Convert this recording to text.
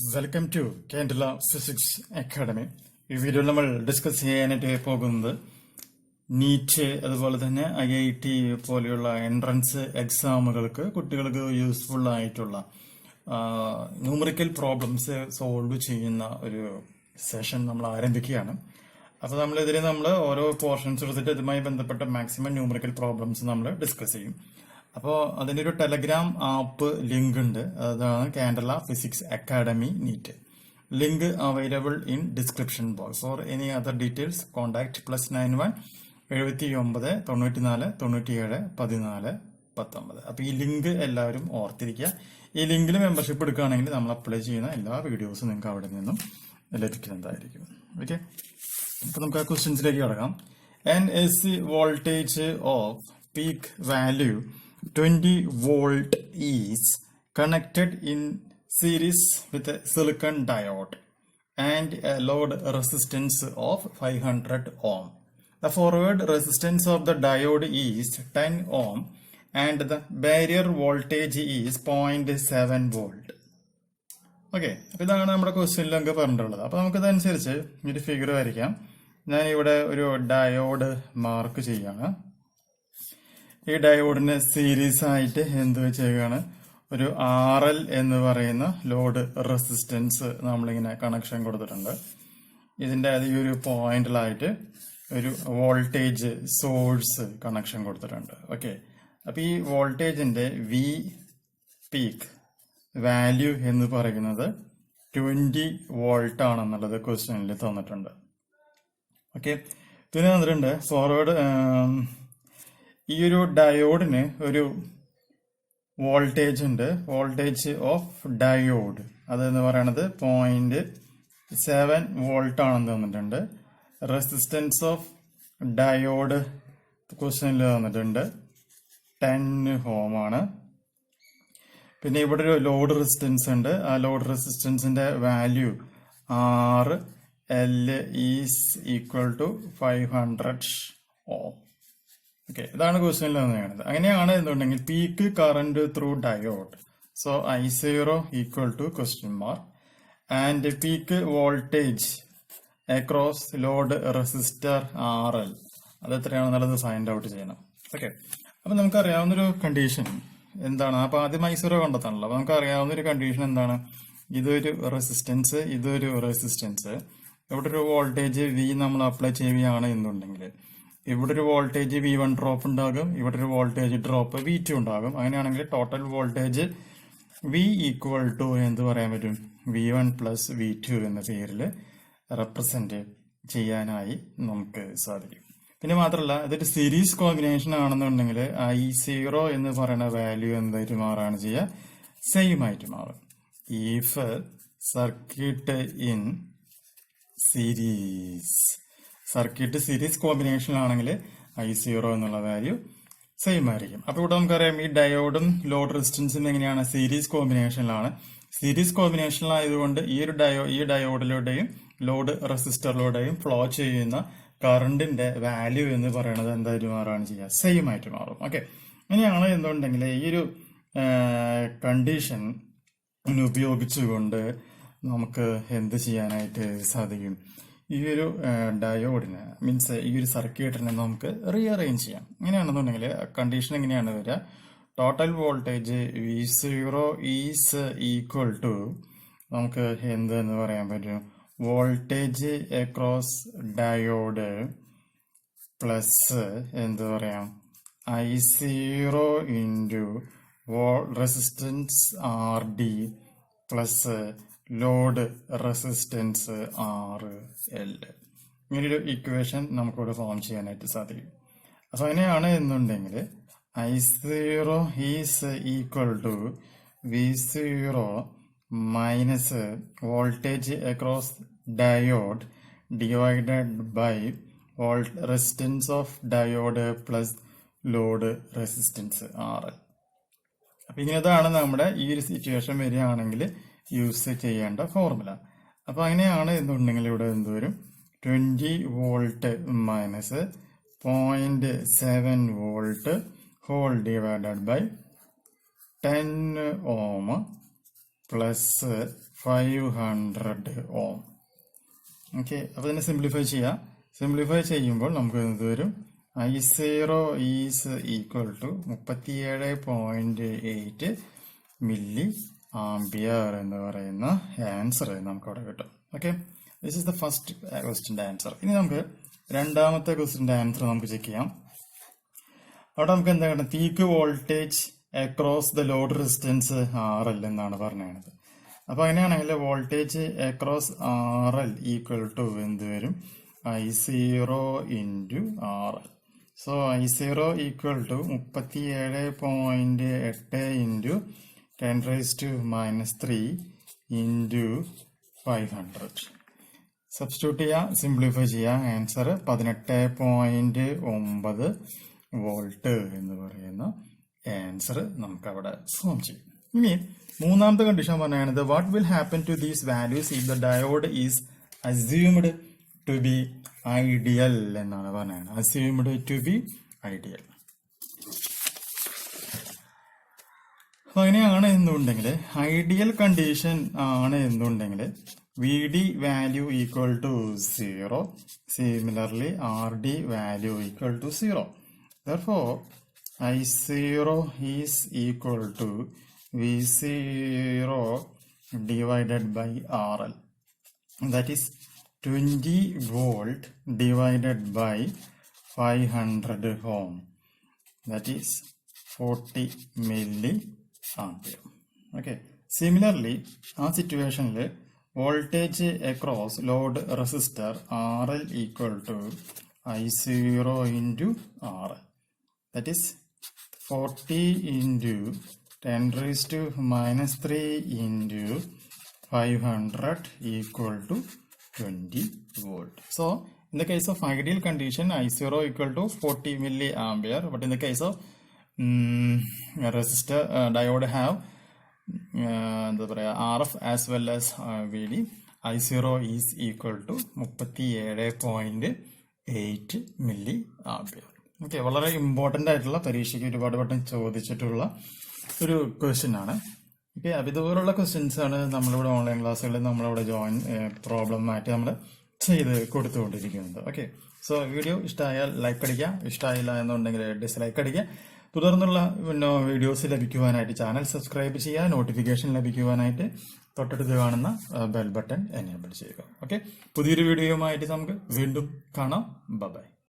Welcome to CandelaNEET Physics Academy. ഈ വീഡിയോയിൽ നമ്മൾ ഡിസ്കസ് ചെയ്യാനായിട്ട് പോകുന്നത് നീറ്റ് അതുപോലെ തന്നെ IIT പോലെയുള്ള എൻട്രൻസ് എക്സാമുകൾക്ക് കുട്ടികൾക്ക് യൂസ്ഫുൾ ആയിട്ടുള്ള ന്യൂമറിക്കൽ പ്രോബ്ലംസ് സോൾവ് ചെയ്യുന്ന ഒരു സെഷൻ നമ്മൾ ആരംഭിക്കുകയാണ്. അപ്പോൾ നമ്മൾ ഓരോ പോർഷൻസ് എടുത്തിട്ട് ഇതുമായി ബന്ധപ്പെട്ട മാക്സിമം ന്യൂമറിക്കൽ പ്രോബ്ലംസ് നമ്മൾ ഡിസ്കസ് ചെയ്യും. അപ്പോൾ അതിൻ്റെ ഒരു ടെലഗ്രാം ആപ്പ് ലിങ്ക് ഉണ്ട്, അതാണ് Candela physics academy NEET. Link available in description box. For any other details contact +91 79 94 97 14 19. അപ്പോൾ ഈ ലിങ്ക് എല്ലാവരും ഓർത്തിരിക്കുക. ഈ ലിങ്കിൽ മെമ്പർഷിപ്പ് എടുക്കുകയാണെങ്കിൽ നമ്മൾ അപ്ലൈ ചെയ്യുന്ന എല്ലാ വീഡിയോസും നിങ്ങൾക്ക് അവിടെ നിന്നും ലഭിക്കുന്നതായിരിക്കും. ഓക്കെ, അപ്പോൾ നമുക്ക് ആ ക്വസ്റ്റ്യൻസിലേക്ക് കടക്കാം. NAC voltage of peak value 20 volt is connected in series with a silicon diode and a load resistance of 500 ohm. The forward resistance of the diode is 10 ohm and the barrier voltage is 0.7 volt. Okay, അപ്പോൾ ഇതാണ് നമ്മുടെ ക്വസ്റ്റ്യനിൽ നമുക്ക് പറഞ്ഞിട്ടുള്ളത്. അപ്പോൾ നമുക്കിതനുസരിച്ച് ഒരു figure വരയ്ക്കാം. ഞാൻ ഇവിടെ ഒരു ഡയോഡ് മാർക്ക് ചെയ്യാണ്. ഈ ഡയോഡിന് സീരീസ് ആയിട്ട് എന്ത് വെച്ചേക്കാണ്, ഒരു RL എന്ന് പറയുന്ന ലോഡ് റെസിസ്റ്റൻസ് നമ്മളിങ്ങനെ കണക്ഷൻ കൊടുത്തിട്ടുണ്ട്. ഇതിന്റെ ഈ ഒരു പോയിന്റിലായിട്ട് ഒരു വോൾട്ടേജ് സോഴ്സ് കണക്ഷൻ കൊടുത്തിട്ടുണ്ട്. ഓക്കെ, അപ്പൊ ഈ വോൾട്ടേജിന്റെ V പീക്ക് വാല്യൂ എന്ന് പറയുന്നത് 20 വോൾട്ട് ആണെന്നുള്ളത് ക്വസ്റ്റ്യനിൽ തന്നിട്ടുണ്ട്. ഓക്കെ, പിന്നെ തന്നിട്ടുണ്ട് ഫോർവേഡ് ഈ ഒരു ഡയോഡിന് ഒരു വോൾട്ടേജ് ഉണ്ട്, വോൾട്ടേജ് ഓഫ് ഡയോഡ് അതെന്ന് പറയണത് 0.7 വോൾട്ട് ആണെന്ന് തന്നിട്ടുണ്ട്. റെസിസ്റ്റൻസ് ഓഫ് ഡയോഡ് ക്വസ്റ്റ്യനിൽ തന്നിട്ടുണ്ട് 10 ഓം ആണ്. പിന്നെ ഇവിടെ ഒരു ലോഡ് റെസിസ്റ്റൻസ് ഉണ്ട്. ആ ലോഡ് റെസിസ്റ്റൻസിന്റെ value RL is equal to 500 ohm. Okay, ഇതാണ് ക്വസ്റ്റ്യനിൽ തന്നെയാണത്. അങ്ങനെയാണ് എന്നുണ്ടെങ്കിൽ peak current through diode, so I0 equal to question mark and peak voltage across load resistor RL അത് എത്രയാണെന്നുള്ളത് ഫൈൻഡ് ഔട്ട് ചെയ്യണം. ഓക്കെ, അപ്പൊ നമുക്കറിയാവുന്നൊരു കണ്ടീഷൻ എന്താണ്, അപ്പൊ ആദ്യം I0 കണ്ടെത്താണല്ലോ. അപ്പൊ നമുക്കറിയാവുന്ന ഒരു കണ്ടീഷൻ എന്താണ്, ഇതൊരു റെസിസ്റ്റൻസ്, ഇതൊരു റെസിസ്റ്റൻസ്, ഇവിടെ ഒരു വോൾട്ടേജ് V നമ്മൾ അപ്ലൈ ചെയ്യുകയാണ് എന്നുണ്ടെങ്കിൽ ഇവിടെ ഒരു വോൾട്ടേജ് V1 ഡ്രോപ്പ് ഉണ്ടാകും, ഇവിടെ ഒരു വോൾട്ടേജ് ഡ്രോപ്പ് V2 ഉണ്ടാകും. അങ്ങനെയാണെങ്കിൽ total voltage V equal to എന്ത് പറയാൻ പറ്റും, V1 പ്ലസ് V2 എന്ന പേരിൽ റെപ്രസെന്റ് ചെയ്യാനായി നമുക്ക് സാധിക്കും. പിന്നെ മാത്രമല്ല ഇതൊരു സീരീസ് കോമ്പിനേഷൻ ആണെന്നുണ്ടെങ്കിൽ I0 എന്ന് പറയുന്ന വാല്യൂ എന്തായിട്ട് മാറാണ് ചെയ്യുക, സെയിം ആയിട്ട് മാറും. If circuit in circuit series combination ആണെങ്കിൽ I0 എന്നുള്ള വാല്യൂ സെയിം ആയിരിക്കും. അപ്പൊ ഇവിടെ നമുക്കറിയാം ഈ ഡയോഡും ലോഡ് റെസിസ്റ്റൻസും എങ്ങനെയാണ്, സീരീസ് കോമ്പിനേഷനിലാണ്. സീരീസ് കോമ്പിനേഷനിലായതുകൊണ്ട് ഈ ഡയോഡിലൂടെയും ലോഡ് റെസിസ്റ്ററിലൂടെയും ഫ്ലോ ചെയ്യുന്ന കറണ്ടിന്റെ വാല്യൂ എന്ന് പറയുന്നത് എന്തായിട്ട് മാറാണ് ചെയ്യുക, സെയിം ആയിട്ട് മാറും. ഓക്കെ, ഇങ്ങനെയാണ് എന്നുണ്ടെങ്കിൽ ഈ ഒരു കണ്ടീഷൻ ഉപയോഗിച്ചുകൊണ്ട് നമുക്ക് എന്ത് ചെയ്യാനായിട്ട് സാധിക്കും, ഈ ഒരു ഡയോഡിന് മീൻസ് ഈ ഒരു സർക്യൂട്ടിനെ നമുക്ക് റീഅറേഞ്ച് ചെയ്യാം. ഇങ്ങനെയാണെന്നുണ്ടെങ്കിൽ കണ്ടീഷൻ എങ്ങനെയാണ് വരിക, total voltage V0 is equal to നമുക്ക് എന്ത് എന്ന് പറയാൻ പറ്റും, വോൾട്ടേജ് അക്രോസ് ഡയോഡ് പ്ലസ് എന്ത് പറയാം I0 into resistance RD plus load resistance RL. ഇങ്ങനൊരു ഇക്വേഷൻ നമുക്കിവിടെ ഫോം ചെയ്യാനായിട്ട് സാധിക്കും. അപ്പൊ അങ്ങനെയാണ് എന്നുണ്ടെങ്കിൽ I0 is equal to V0 minus voltage across diode divided by resistance of diode plus load resistance RL. അപ്പൊ ഇങ്ങനതാണ് നമ്മുടെ ഈ ഒരു സിറ്റുവേഷൻ വരികയാണെങ്കിൽ യൂസ് ചെയ്യേണ്ട ഫോർമുല. അപ്പൊ അങ്ങനെയാണ് എന്നുണ്ടെങ്കിൽ ഇവിടെ എന്ത് വരും, 20 volt minus 0.7 volt whole divided by 10 ohm plus 500 ohm. Okay, അപ്പോൾ ഇതിനെ സിംപ്ലിഫൈ ചെയ്യാം. സിംപ്ലിഫൈ ചെയ്യുമ്പോൾ നമുക്ക് ഇത് വരും I0 is equal to 37.8 milli ampere എന്ന് പറയുന്ന ആൻസർ നമുക്ക് അവിടെ കിട്ടും. Okay, this is the first ക്വസ്റ്റിന്റെ ആൻസർ. ഇനി നമുക്ക് രണ്ടാമത്തെ ക്വസ്റ്റിന്റെ ആൻസർ നമുക്ക് ചെക്ക് ചെയ്യാം. അവിടെ നമുക്ക് എന്താ പറയുക, peak voltage across the load resistance RL എന്നാണ് പറഞ്ഞത്. അപ്പൊ അങ്ങനെയാണെങ്കിൽ voltage across RL equal to എന്ത് വരും, I0 into RL. So I0 equal to 37.8 into 10⁻³ into 500. Substitute ചെയ്യുക, സിംപ്ലിഫൈ ചെയ്യുക. ആൻസർ 18.9 വോൾട്ട് എന്ന് പറയുന്ന ആൻസർ നമുക്ക് അവിടെ ഫോം ചെയ്യും. ഇനി മൂന്നാമത്തെ കണ്ടീഷൻ പറയുന്നത് what will happen to these values if the diode is assumed to be ideal എന്നാണ് പറയുന്നത്. Assumed to be ideal. അപ്പൊ അങ്ങനെയാണ് എന്നുണ്ടെങ്കിൽ, ഐഡിയൽ കണ്ടീഷൻ ആണ് എന്നുണ്ടെങ്കിൽ VD value equal to 0, similarly RD value equal to 0. Therefore, I0 is equal to V0 divided by RL. That is 20 volt divided by 500 ohm. That is 40 milliampere. Okay. Similarly, ആ സിറ്റുവേഷനിൽ voltage across load resistor RL equal to I0 into RL. That is 40 into 10⁻³ into 500 equal to 20 volt. So, in the case of ideal condition, I0 equal to 40 milliampere. But in the case of resistor, diode have RF as well as VD. I0 is equal to 37.8 milliampere. Okay, വളരെ important ആയിട്ടുള്ള, പരീക്ഷയ്ക്ക് ഒരുപാട് വട്ടം ചോദിച്ചിട്ടുള്ള ഒരു question ആണ്. Okay, അപ്പോൾ ഇതുപോലുള്ള ക്വസ്റ്റ്യൻസ് ആണ് നമ്മളിവിടെ ഓൺലൈൻ ക്ലാസ്സുകളിൽ നമ്മളിവിടെ പ്രോബ്ലം ആയിട്ട് നമ്മൾ ചെയ്ത് കൊടുത്തുകൊണ്ടിരിക്കുന്നത്. ഓക്കെ, സോ വീഡിയോ ഇഷ്ടമായാൽ ലൈക്ക് അടിക്കുക, ഇഷ്ടമായില്ല എന്നുണ്ടെങ്കിൽ ഡിസ്ലൈക്ക് അടിക്കുക. തുടർന്നുള്ള വീഡിയോസ് ലഭിക്കുവാനായിട്ട് ചാനൽ സബ്സ്ക്രൈബ് ചെയ്യുക, നോട്ടിഫിക്കേഷൻ ലഭിക്കുവാനായിട്ട് തൊട്ടടുത്ത് കാണുന്ന ബെൽ ബട്ടൺ എനേബിൾ ചെയ്യുക. ഓക്കെ, പുതിയൊരു വീഡിയോയുമായിട്ട് നമുക്ക് വീണ്ടും കാണാം. ബൈ.